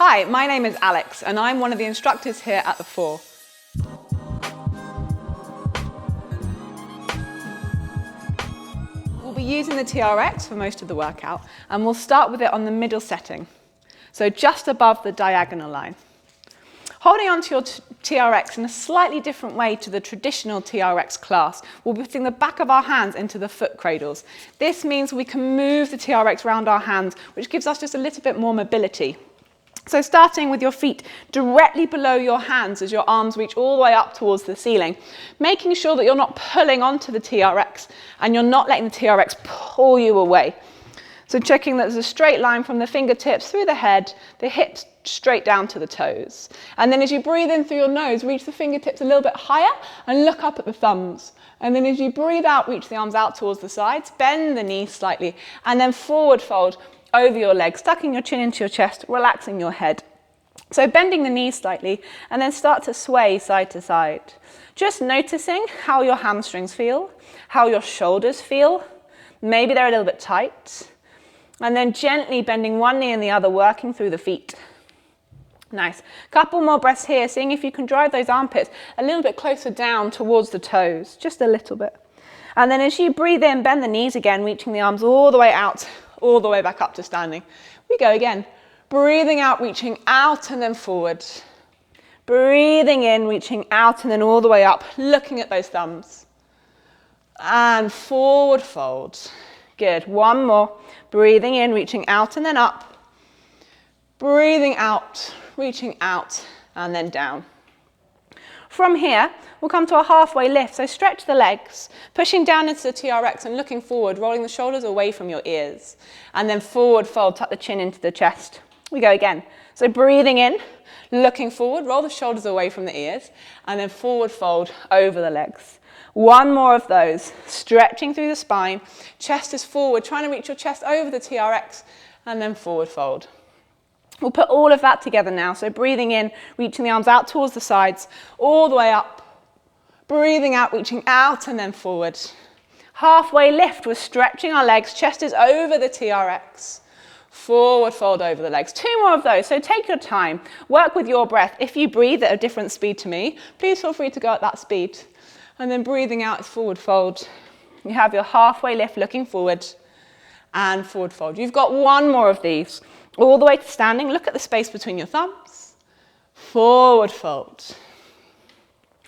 Hi, my name is Alex and I'm one of the instructors here at the Fore. We'll be using the TRX for most of the workout and we'll start with it on the middle setting, so just above the diagonal line. Holding onto your TRX in a slightly different way to the traditional TRX class, we'll be putting the back of our hands into the foot cradles. This means we can move the TRX around our hands, which gives us just a little bit more mobility. So starting with your feet directly below your hands as your arms reach all the way up towards the ceiling, making sure that you're not pulling onto the TRX and you're not letting the TRX pull you away. So checking that there's a straight line from the fingertips through the head, the hips straight down to the toes. And then as you breathe in through your nose, reach the fingertips a little bit higher and look up at the thumbs. And then as you breathe out, reach the arms out towards the sides, bend the knees slightly, and then forward fold over your legs, tucking your chin into your chest, relaxing your head. So bending the knees slightly, and then start to sway side to side. Just noticing how your hamstrings feel, how your shoulders feel. Maybe they're a little bit tight. And then gently bending one knee and the other, working through the feet. Nice. Couple more breaths here, seeing if you can drive those armpits a little bit closer down towards the toes, just a little bit. And then as you breathe in, bend the knees again, reaching the arms all the way out, all the way back up to standing. We go again. Breathing out, reaching out and then forward. Breathing in, reaching out and then all the way up, looking at those thumbs. And forward fold. Good. One more. Breathing in, reaching out and then up. Breathing out, reaching out and then down. From here, we'll come to a halfway lift. So stretch the legs, pushing down into the TRX and looking forward, rolling the shoulders away from your ears. And then forward fold, tuck the chin into the chest. We go again. So breathing in, looking forward, roll the shoulders away from the ears, and then forward fold over the legs. One more of those, stretching through the spine, chest is forward, trying to reach your chest over the TRX, and then forward fold. We'll put all of that together now, so breathing in, reaching the arms out towards the sides, all the way up. Breathing out, reaching out, and then forward. Halfway lift, we're stretching our legs, chest is over the TRX. Forward fold over the legs. Two more of those, so take your time. Work with your breath. If you breathe at a different speed to me, please feel free to go at that speed. And then breathing out is forward fold. You have your halfway lift looking forward and forward fold. You've got one more of these. All the way to standing. Look at the space between your thumbs. Forward fold.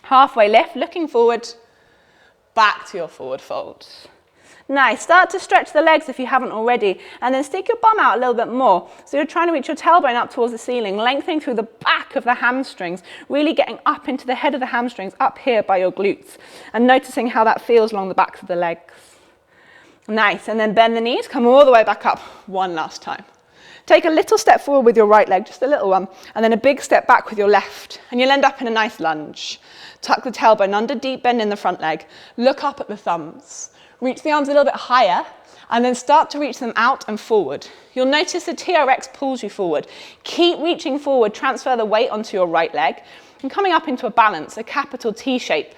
Halfway lift, looking forward. Back to your forward fold. Nice. Start to stretch the legs if you haven't already, and then stick your bum out a little bit more. So you're trying to reach your tailbone up towards the ceiling, lengthening through the back of the hamstrings, really getting up into the head of the hamstrings, up here by your glutes, and noticing how that feels along the backs of the legs. Nice. And then bend the knees, come all the way back up one last time. Take a little step forward with your right leg, just a little one, and then a big step back with your left, and you'll end up in a nice lunge. Tuck the tailbone under, deep bend in the front leg. Look up at the thumbs. Reach the arms a little bit higher, and then start to reach them out and forward. You'll notice the TRX pulls you forward. Keep reaching forward, transfer the weight onto your right leg, and coming up into a balance, a capital T shape.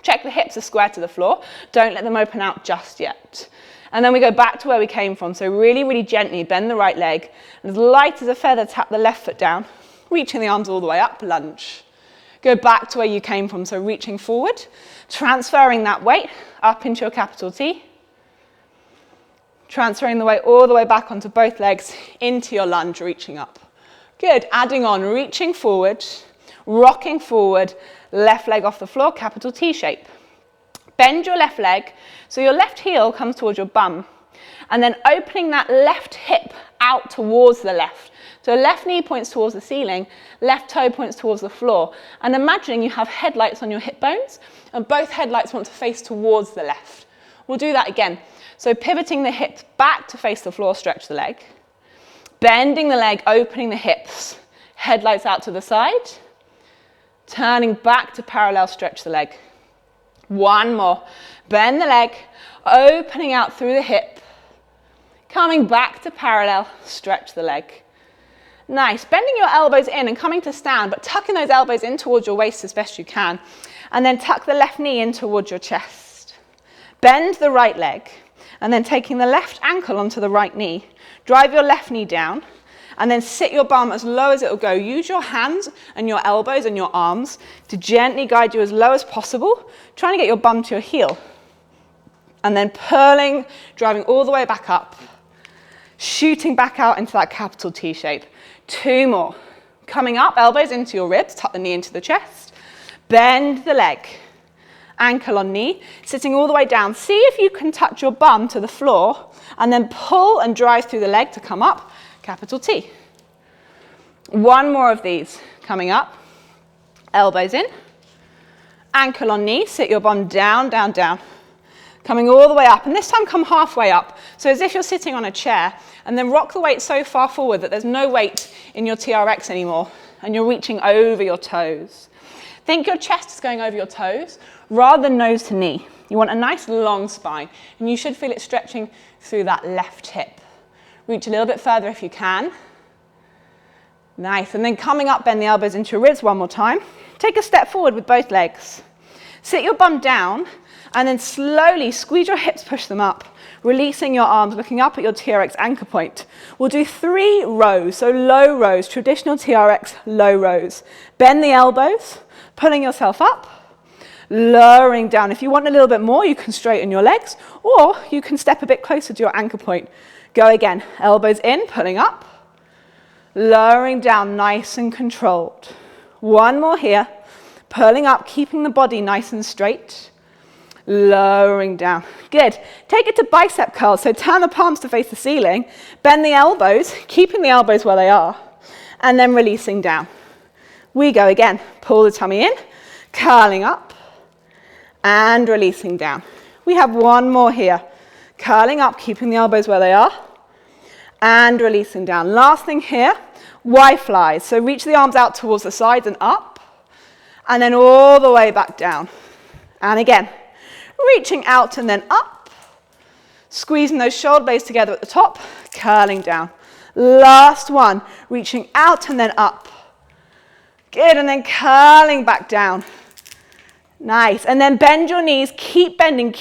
Check the hips are square to the floor. Don't let them open out just yet. And then we go back to where we came from. So really, really gently bend the right leg. As light as a feather, tap the left foot down, reaching the arms all the way up, lunge. Go back to where you came from. So reaching forward, transferring that weight up into your capital T. Transferring the weight all the way back onto both legs into your lunge, reaching up. Good. Adding on, reaching forward, rocking forward, left leg off the floor, capital T shape. Bend your left leg, so your left heel comes towards your bum. And then opening that left hip out towards the left. So left knee points towards the ceiling, left toe points towards the floor. And imagining you have headlights on your hip bones, and both headlights want to face towards the left. We'll do that again. So pivoting the hips back to face the floor, stretch the leg. Bending the leg, opening the hips, headlights out to the side. Turning back to parallel, stretch the leg. One more. Bend the leg, opening out through the hip. Coming back to parallel, stretch the leg. Nice. Bending your elbows in and coming to stand, but tucking those elbows in towards your waist as best you can. And then tuck the left knee in towards your chest. Bend the right leg, and then taking the left ankle onto the right knee. Drive your left knee down, and then sit your bum as low as it will go. Use your hands and your elbows and your arms to gently guide you as low as possible, trying to get your bum to your heel. And then purling, driving all the way back up, shooting back out into that capital T shape. 2 more. Coming up, elbows into your ribs, tuck the knee into the chest, bend the leg, ankle on knee, sitting all the way down. See if you can touch your bum to the floor and then pull and drive through the leg to come up, capital T. 1 more of these. Coming up, elbows in, ankle on knee, sit your bum down, down, down. Coming all the way up, and this time come halfway up. So as if you're sitting on a chair, and then rock the weight so far forward that there's no weight in your TRX anymore, and you're reaching over your toes. Think your chest is going over your toes, rather than nose to knee. You want a nice long spine, and you should feel it stretching through that left hip. Reach a little bit further if you can. Nice, and then coming up, bend the elbows into your ribs 1 more time. Take a step forward with both legs. Sit your bum down, and then slowly squeeze your hips, push them up, releasing your arms, looking up at your TRX anchor point. We'll do 3 rows, so low rows, traditional TRX low rows. Bend the elbows, pulling yourself up, lowering down. If you want a little bit more, you can straighten your legs, or you can step a bit closer to your anchor point. Go again, elbows in, pulling up, lowering down, nice and controlled. 1 more here, pulling up, keeping the body nice and straight. Lowering down. Good. Take it to bicep curls. So turn the palms to face the ceiling. Bend the elbows, keeping the elbows where they are. And then releasing down. We go again. Pull the tummy in, curling up, and releasing down. We have 1 more here. Curling up, keeping the elbows where they are, and releasing down. Last thing here, Y flies. So reach the arms out towards the sides and up, and then all the way back down. And again. Reaching out and then up, squeezing those shoulder blades together at the top, curling down. Last one, reaching out and then up. Good, and then curling back down. Nice, and then bend your knees, keep bending,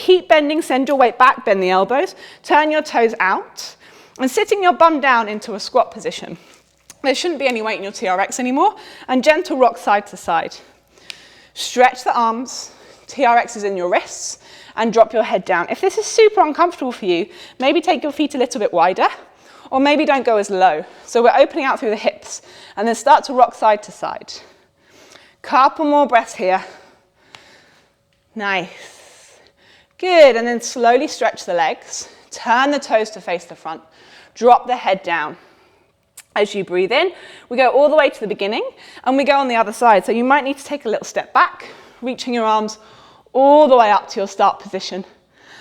send your weight back, bend the elbows, turn your toes out, and sitting your bum down into a squat position. There shouldn't be any weight in your TRX anymore, and gentle rock side to side. Stretch the arms, TRX is in your wrists, and drop your head down. If this is super uncomfortable for you, maybe take your feet a little bit wider, or maybe don't go as low. So we're opening out through the hips, and then start to rock side to side. Couple more breaths here. Nice. Good, and then slowly stretch the legs. Turn the toes to face the front. Drop the head down. As you breathe in, we go all the way to the beginning, and we go on the other side. So you might need to take a little step back, reaching your arms all the way up to your start position.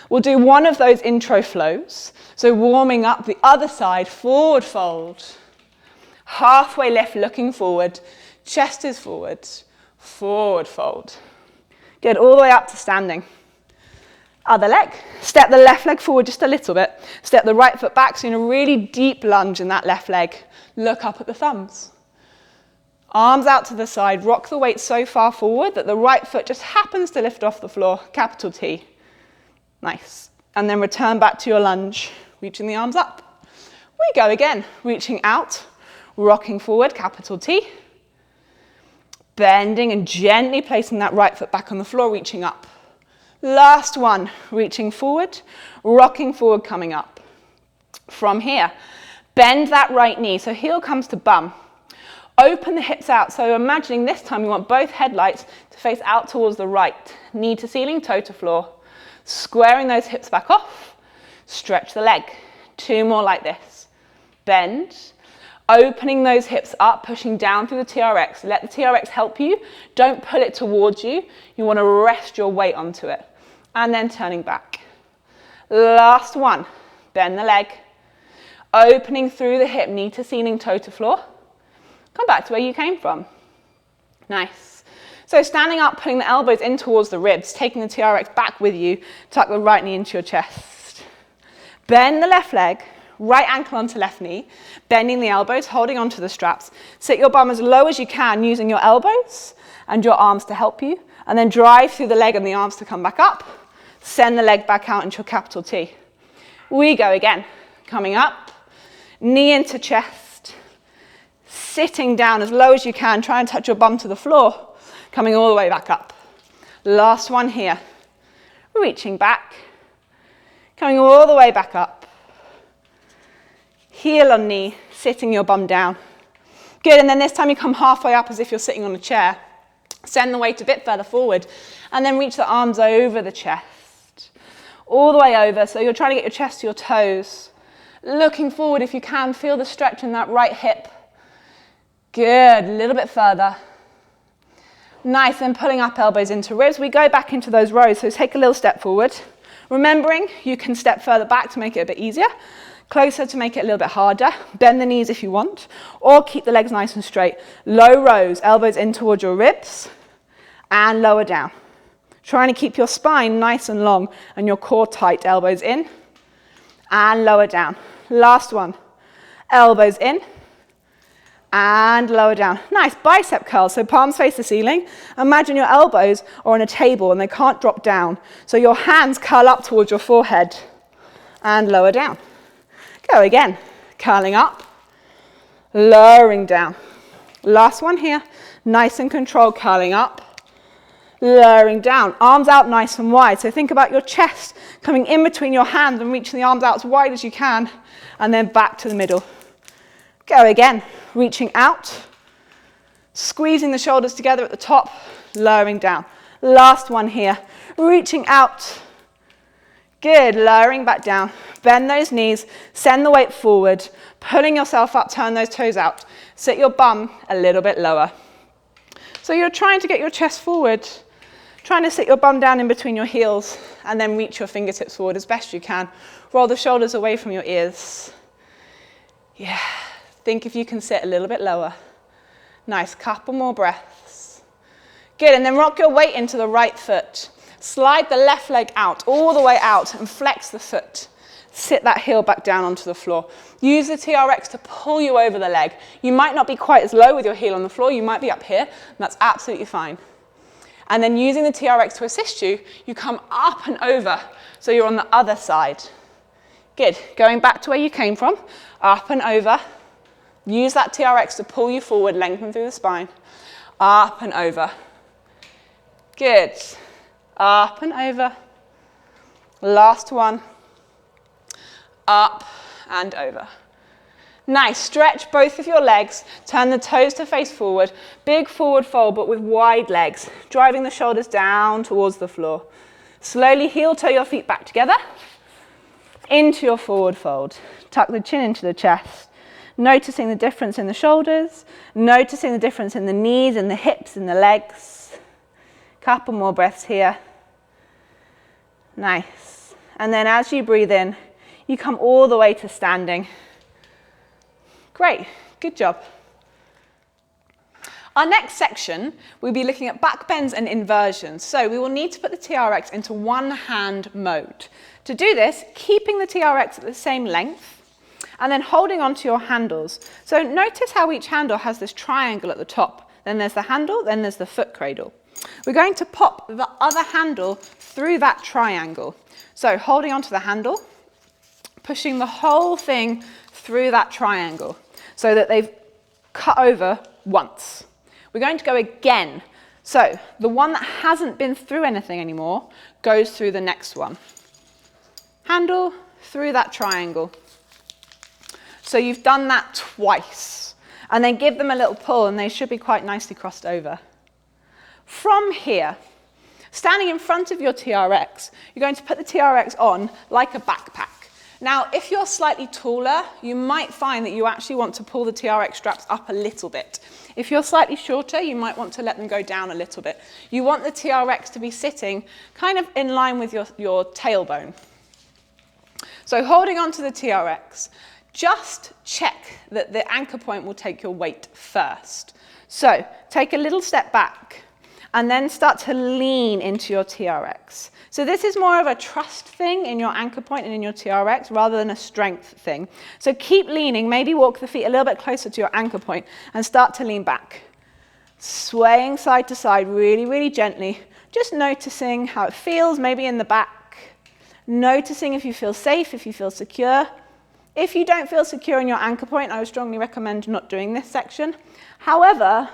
We'll do 1 of those intro flows. So warming up the other side, forward fold. Halfway lift, looking forward. Chest is forward. Forward fold. Good, all the way up to standing. Other leg. Step the left leg forward just a little bit. Step the right foot back, so in a really deep lunge in that left leg. Look up at the thumbs. Arms out to the side, rock the weight so far forward that the right foot just happens to lift off the floor, capital T. Nice. And then return back to your lunge, reaching the arms up. We go again, reaching out, rocking forward, capital T. Bending and gently placing that right foot back on the floor, reaching up. Last one, reaching forward, rocking forward, coming up. From here, bend that right knee, so heel comes to bum. Open the hips out, so imagining this time you want both headlights to face out towards the right. Knee to ceiling, toe to floor. Squaring those hips back off, stretch the leg. 2 more like this. Bend, opening those hips up, pushing down through the TRX. Let the TRX help you. Don't pull it towards you. You want to rest your weight onto it. And then turning back. Last one, bend the leg. Opening through the hip, knee to ceiling, toe to floor. Come back to where you came from. Nice. So standing up, pulling the elbows in towards the ribs, taking the TRX back with you, tuck the right knee into your chest. Bend the left leg, right ankle onto left knee, bending the elbows, holding onto the straps. Sit your bum as low as you can, using your elbows and your arms to help you, and then drive through the leg and the arms to come back up. Send the leg back out into your capital T. We go again. Coming up, knee into chest. sitting down as low as you can, try and touch your bum to the floor, coming all the way back up. Last one here, reaching back, coming all the way back up. Heel on knee, sitting your bum down. Good, and then this time you come halfway up as if you're sitting on a chair. Send the weight a bit further forward, and then reach the arms over the chest. All the way over, so you're trying to get your chest to your toes. Looking forward if you can, feel the stretch in that right hip. Good, a little bit further. Nice, then pulling up elbows into ribs. We go back into those rows, so take a little step forward. Remembering, you can step further back to make it a bit easier. Closer to make it a little bit harder. Bend the knees if you want, or keep the legs nice and straight. Low rows, elbows in towards your ribs, and lower down. Trying to keep your spine nice and long and your core tight. Elbows in, and lower down. Last one. Elbows in, and lower down. Nice, bicep curls, so palms face the ceiling. Imagine your elbows are on a table and they can't drop down. So your hands curl up towards your forehead, and lower down. Go again, curling up, lowering down. Last one here, nice and controlled, curling up, lowering down. Arms out nice and wide. So think about your chest coming in between your hands and reaching the arms out as wide as you can, and then back to the middle. Go again, reaching out, squeezing the shoulders together at the top, lowering down. Last one here, reaching out. Good, lowering back down. Bend those knees, send the weight forward, pulling yourself up, turn those toes out. Sit your bum a little bit lower. So you're trying to get your chest forward, trying to sit your bum down in between your heels, and then reach your fingertips forward as best you can. Roll the shoulders away from your ears. Yeah, think if you can sit a little bit lower. Nice, couple more breaths. Good, and then rock your weight into the right foot. Slide the left leg out, all the way out, and flex the foot. Sit that heel back down onto the floor. Use the TRX to pull you over the leg. You might not be quite as low with your heel on the floor, you might be up here, and that's absolutely fine. And then using the TRX to assist you, you come up and over, so you're on the other side. Good, going back to where you came from, up and over. Use that TRX to pull you forward, lengthen through the spine. Up and over. Good. Up and over. Last one. Up and over. Nice, stretch both of your legs, turn the toes to face forward, big forward fold but with wide legs, driving the shoulders down towards the floor. Slowly heel toe your feet back together, into your forward fold. Tuck the chin into the chest, noticing the difference in the shoulders, noticing the difference in the knees and the hips and the legs. Couple more breaths here. Nice. And then as you breathe in, you come all the way to standing. Great, good job. Our next section, we'll be looking at back bends and inversions. So we will need to put the TRX into one hand mode. To do this, keeping the TRX at the same length and then holding onto your handles. So notice how each handle has this triangle at the top. Then there's the handle, then there's the foot cradle. We're going to pop the other handle through that triangle. So holding onto the handle, pushing the whole thing through that triangle so that they've cut over once. We're going to go again. So the one that hasn't been through anything anymore goes through the next one. Handle through that triangle. So you've done that twice. And then give them a little pull and they should be quite nicely crossed over. From here, standing in front of your TRX, you're going to put the TRX on like a backpack. Now, if you're slightly taller, you might find that you actually want to pull the TRX straps up a little bit. If you're slightly shorter, you might want to let them go down a little bit. You want the TRX to be sitting kind of in line with your tailbone. So holding onto the TRX, just check that the anchor point will take your weight first. So take a little step back and then start to lean into your TRX. So this is more of a trust thing in your anchor point and in your TRX rather than a strength thing. So keep leaning, maybe walk the feet a little bit closer to your anchor point and start to lean back. Swaying side to side really, really gently, just noticing how it feels, maybe in the back. Noticing if you feel safe, if you feel secure. If you don't feel secure in your anchor point, I would strongly recommend not doing this section. However,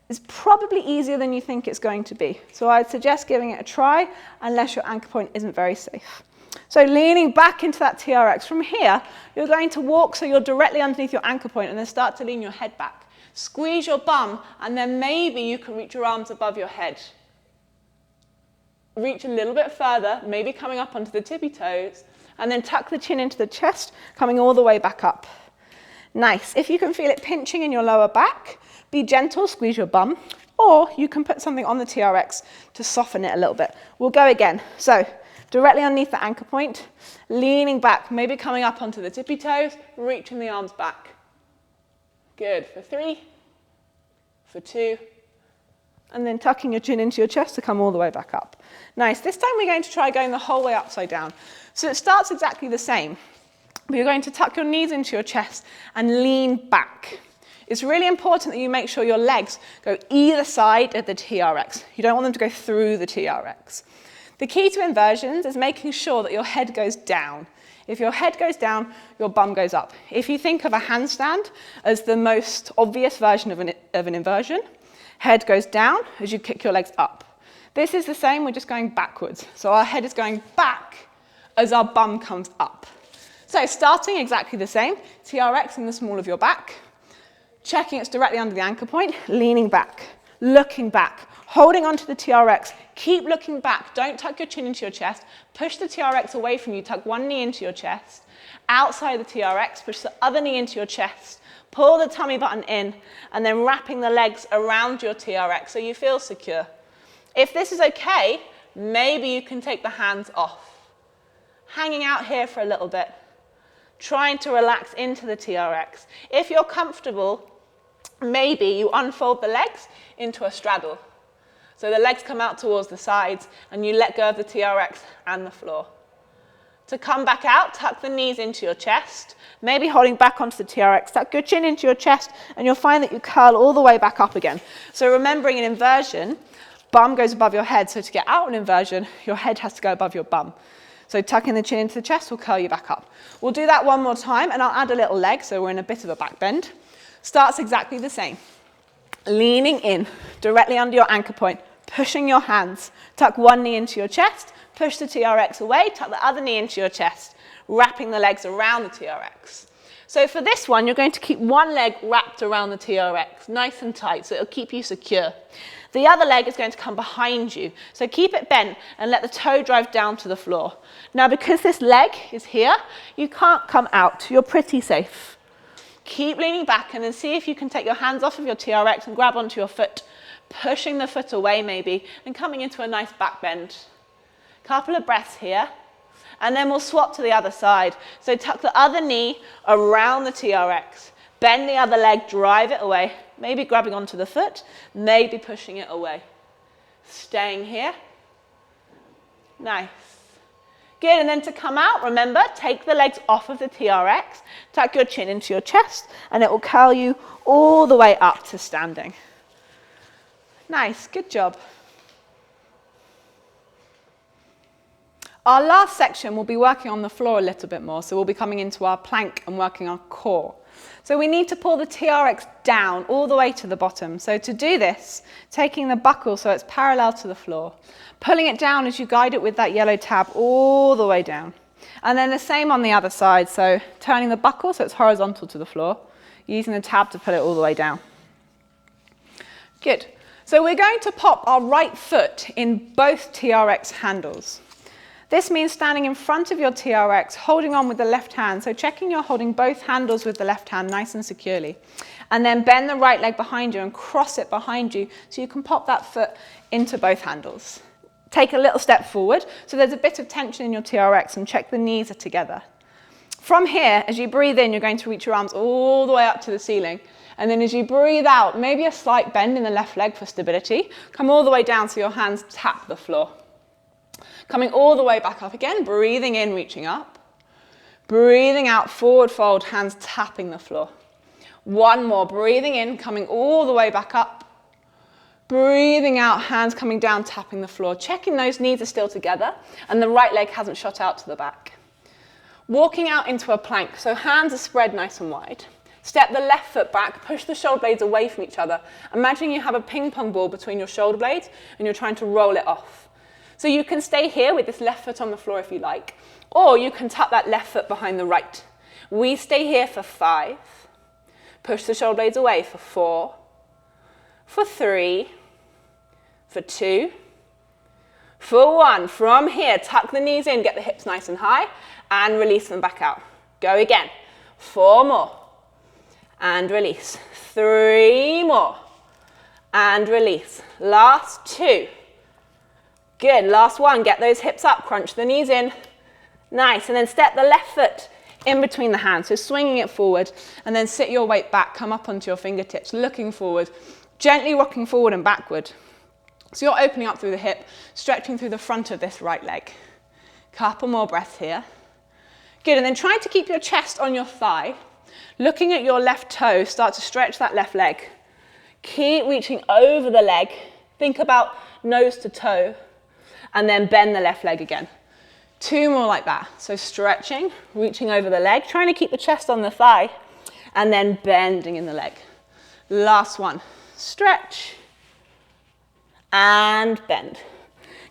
it's probably easier than you think it's going to be. So I'd suggest giving it a try unless your anchor point isn't very safe. So leaning back into that TRX. From here, you're going to walk so you're directly underneath your anchor point and then start to lean your head back. Squeeze your bum and then maybe you can reach your arms above your head. Reach a little bit further, maybe coming up onto the tippy toes, and then tuck the chin into the chest, coming all the way back up. Nice. If you can feel it pinching in your lower back, be gentle, squeeze your bum, or you can put something on the TRX to soften it a little bit. We'll go again. So directly underneath the anchor point, leaning back, maybe coming up onto the tippy toes, reaching the arms back. Good. For 3, for 2, and then tucking your chin into your chest to come all the way back up. Nice. This time we're going to try going the whole way upside down. So it starts exactly the same, but you're going to tuck your knees into your chest and lean back. It's really important that you make sure your legs go either side of the TRX. You don't want them to go through the TRX. The key to inversions is making sure that your head goes down. If your head goes down, your bum goes up. If you think of a handstand as the most obvious version of an inversion, head goes down as you kick your legs up. This is the same, we're just going backwards. So our head is going back as our bum comes up. So starting exactly the same, TRX in the small of your back, checking it's directly under the anchor point, leaning back, looking back, holding onto the TRX, keep looking back, don't tuck your chin into your chest, push the TRX away from you, tuck one knee into your chest, outside the TRX, push the other knee into your chest, pull the tummy button in, and then wrapping the legs around your TRX so you feel secure. If this is okay, maybe you can take the hands off. Hanging out here for a little bit, trying to relax into the TRX. If you're comfortable, maybe you unfold the legs into a straddle. So the legs come out towards the sides and you let go of the TRX and the floor. To come back out, tuck the knees into your chest, maybe holding back onto the TRX, tuck your chin into your chest, and you'll find that you curl all the way back up again. So remembering an inversion, bum goes above your head, so to get out an inversion, your head has to go above your bum. So tucking the chin into the chest will curl you back up. We'll do that one more time, and I'll add a little leg, so we're in a bit of a back bend. Starts exactly the same. Leaning in, directly under your anchor point, pushing your hands, tuck one knee into your chest, push the TRX away, tuck the other knee into your chest, wrapping the legs around the TRX. So for this one, you're going to keep one leg wrapped around the TRX, nice and tight, so it'll keep you secure. The other leg is going to come behind you, so keep it bent and let the toe drive down to the floor. Now, because this leg is here, you can't come out. You're pretty safe. Keep leaning back and then see if you can take your hands off of your TRX and grab onto your foot, pushing the foot away maybe, and coming into a nice back bend. Couple of breaths here, and then we'll swap to the other side. So tuck the other knee around the TRX, bend the other leg, drive it away, maybe grabbing onto the foot, maybe pushing it away. Staying here. Nice. Good, and then to come out, remember, take the legs off of the TRX, tuck your chin into your chest, and it will curl you all the way up to standing. Nice, good job. Our last section will be working on the floor a little bit more, so we'll be coming into our plank and working our core. So we need to pull the TRX down all the way to the bottom. So to do this, taking the buckle so it's parallel to the floor, pulling it down as you guide it with that yellow tab all the way down. And then the same on the other side, so turning the buckle so it's horizontal to the floor, using the tab to pull it all the way down. Good. So we're going to pop our right foot in both TRX handles. This means standing in front of your TRX, holding on with the left hand, so checking you're holding both handles with the left hand nice and securely. And then bend the right leg behind you and cross it behind you so you can pop that foot into both handles. Take a little step forward, so there's a bit of tension in your TRX, and check the knees are together. From here, as you breathe in, you're going to reach your arms all the way up to the ceiling. And then as you breathe out, maybe a slight bend in the left leg for stability. Come all the way down so your hands tap the floor. Coming all the way back up again, breathing in, reaching up. Breathing out, forward fold, hands tapping the floor. One more, breathing in, coming all the way back up. Breathing out, hands coming down, tapping the floor. Checking those knees are still together and the right leg hasn't shot out to the back. Walking out into a plank, so hands are spread nice and wide. Step the left foot back, push the shoulder blades away from each other. Imagine you have a ping pong ball between your shoulder blades and you're trying to roll it off. So you can stay here with this left foot on the floor if you like, or you can tuck that left foot behind the right. We stay here for 5, push the shoulder blades away for 4, for 3, for 2, for 1. From here, tuck the knees in, get the hips nice and high, and release them back out. Go again. 4 more. And release. 3 more. And release. Last 2. Good. Last 1. Get those hips up. Crunch the knees in. Nice. And then step the left foot in between the hands. So swinging it forward. And then sit your weight back. Come up onto your fingertips. Looking forward. Gently rocking forward and backward. So you're opening up through the hip. Stretching through the front of this right leg. Couple more breaths here. Good. And then trying to keep your chest on your thigh. Looking at your left toe, start to stretch that left leg. Keep reaching over the leg. Think about nose to toe. And then bend the left leg again. 2 more like that. So stretching, reaching over the leg, trying to keep the chest on the thigh, and then bending in the leg. Last one. Stretch. And bend.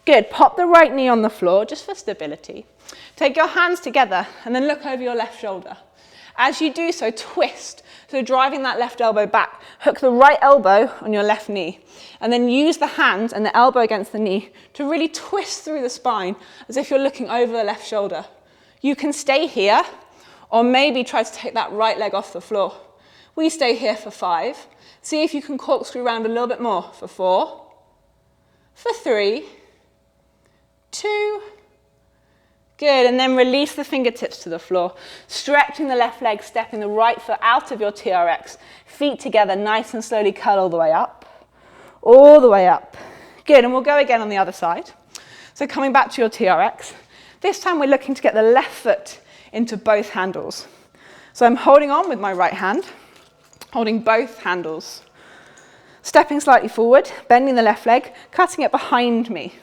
Good. Pop the right knee on the floor, just for stability. Take your hands together, and then look over your left shoulder. As you do so, twist. So driving that left elbow back. Hook the right elbow on your left knee. And then use the hand and the elbow against the knee to really twist through the spine as if you're looking over the left shoulder. You can stay here, or maybe try to take that right leg off the floor. We stay here for 5. See if you can corkscrew around a little bit more for 4, for 3, 2, good, and then release the fingertips to the floor. Stretching the left leg, stepping the right foot out of your TRX. Feet together, nice and slowly curl all the way up. All the way up. Good, and we'll go again on the other side. So coming back to your TRX. This time we're looking to get the left foot into both handles. So I'm holding on with my right hand, holding both handles. Stepping slightly forward, bending the left leg, cutting it behind me.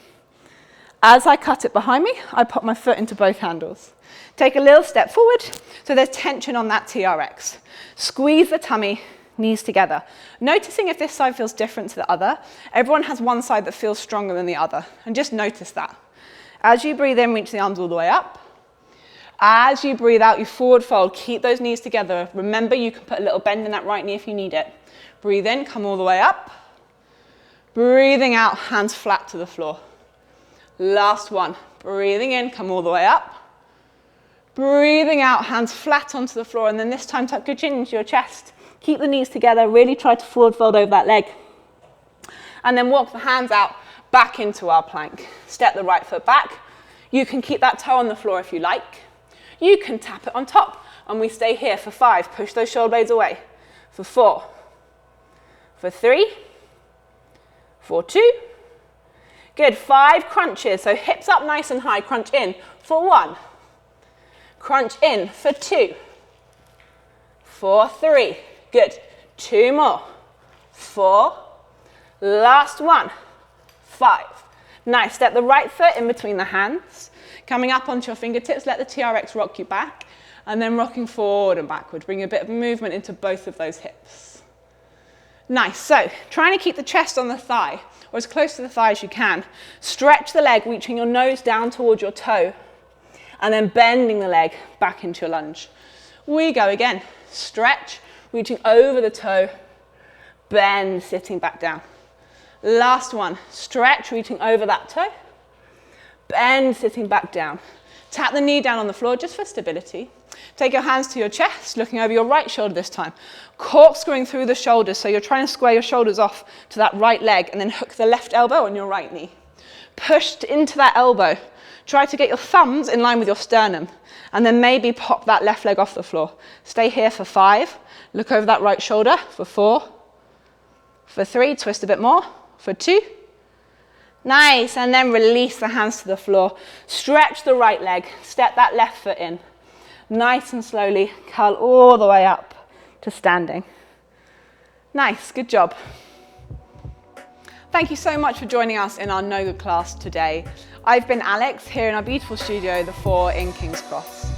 As I cut it behind me, I pop my foot into both handles. Take a little step forward, so there's tension on that TRX. Squeeze the tummy, knees together. Noticing if this side feels different to the other. Everyone has one side that feels stronger than the other, and just notice that. As you breathe in, reach the arms all the way up. As you breathe out, you forward fold. Keep those knees together. Remember, you can put a little bend in that right knee if you need it. Breathe in, come all the way up. Breathing out, hands flat to the floor. Last one. Breathing in, come all the way up. Breathing out, hands flat onto the floor, and then this time tuck your chin into your chest. Keep the knees together, really try to forward fold over that leg. And then walk the hands out, back into our plank. Step the right foot back. You can keep that toe on the floor if you like. You can tap it on top, and we stay here for 5. Push those shoulder blades away. For 4, for 3, for 2. Good, 5 crunches, so hips up nice and high, crunch in for 1, crunch in for 2, for 3, good, 2 more, 4, last one, 5. Nice, step the right foot in between the hands, coming up onto your fingertips, let the TRX rock you back, and then rocking forward and backward, bring a bit of movement into both of those hips. Nice, so trying to keep the chest on the thigh, or as close to the thigh as you can. Stretch the leg, reaching your nose down towards your toe, and then bending the leg back into your lunge. We go again. Stretch, reaching over the toe, bend, sitting back down. Last one. Stretch, reaching over that toe, bend, sitting back down. Tap the knee down on the floor just for stability. Take your hands to your chest, looking over your right shoulder this time. Corkscrewing through the shoulders, so you're trying to square your shoulders off to that right leg, and then hook the left elbow on your right knee. Push into that elbow. Try to get your thumbs in line with your sternum, and then maybe pop that left leg off the floor. Stay here for 5. Look over that right shoulder for 4. For 3, twist a bit more. For 2. Nice, and then release the hands to the floor. Stretch the right leg, step that left foot in. Nice and slowly, curl all the way up to standing. Nice, good job. Thank you so much for joining us in our NOGA class today. I've been Alex here in our beautiful studio, the Fore in King's Cross.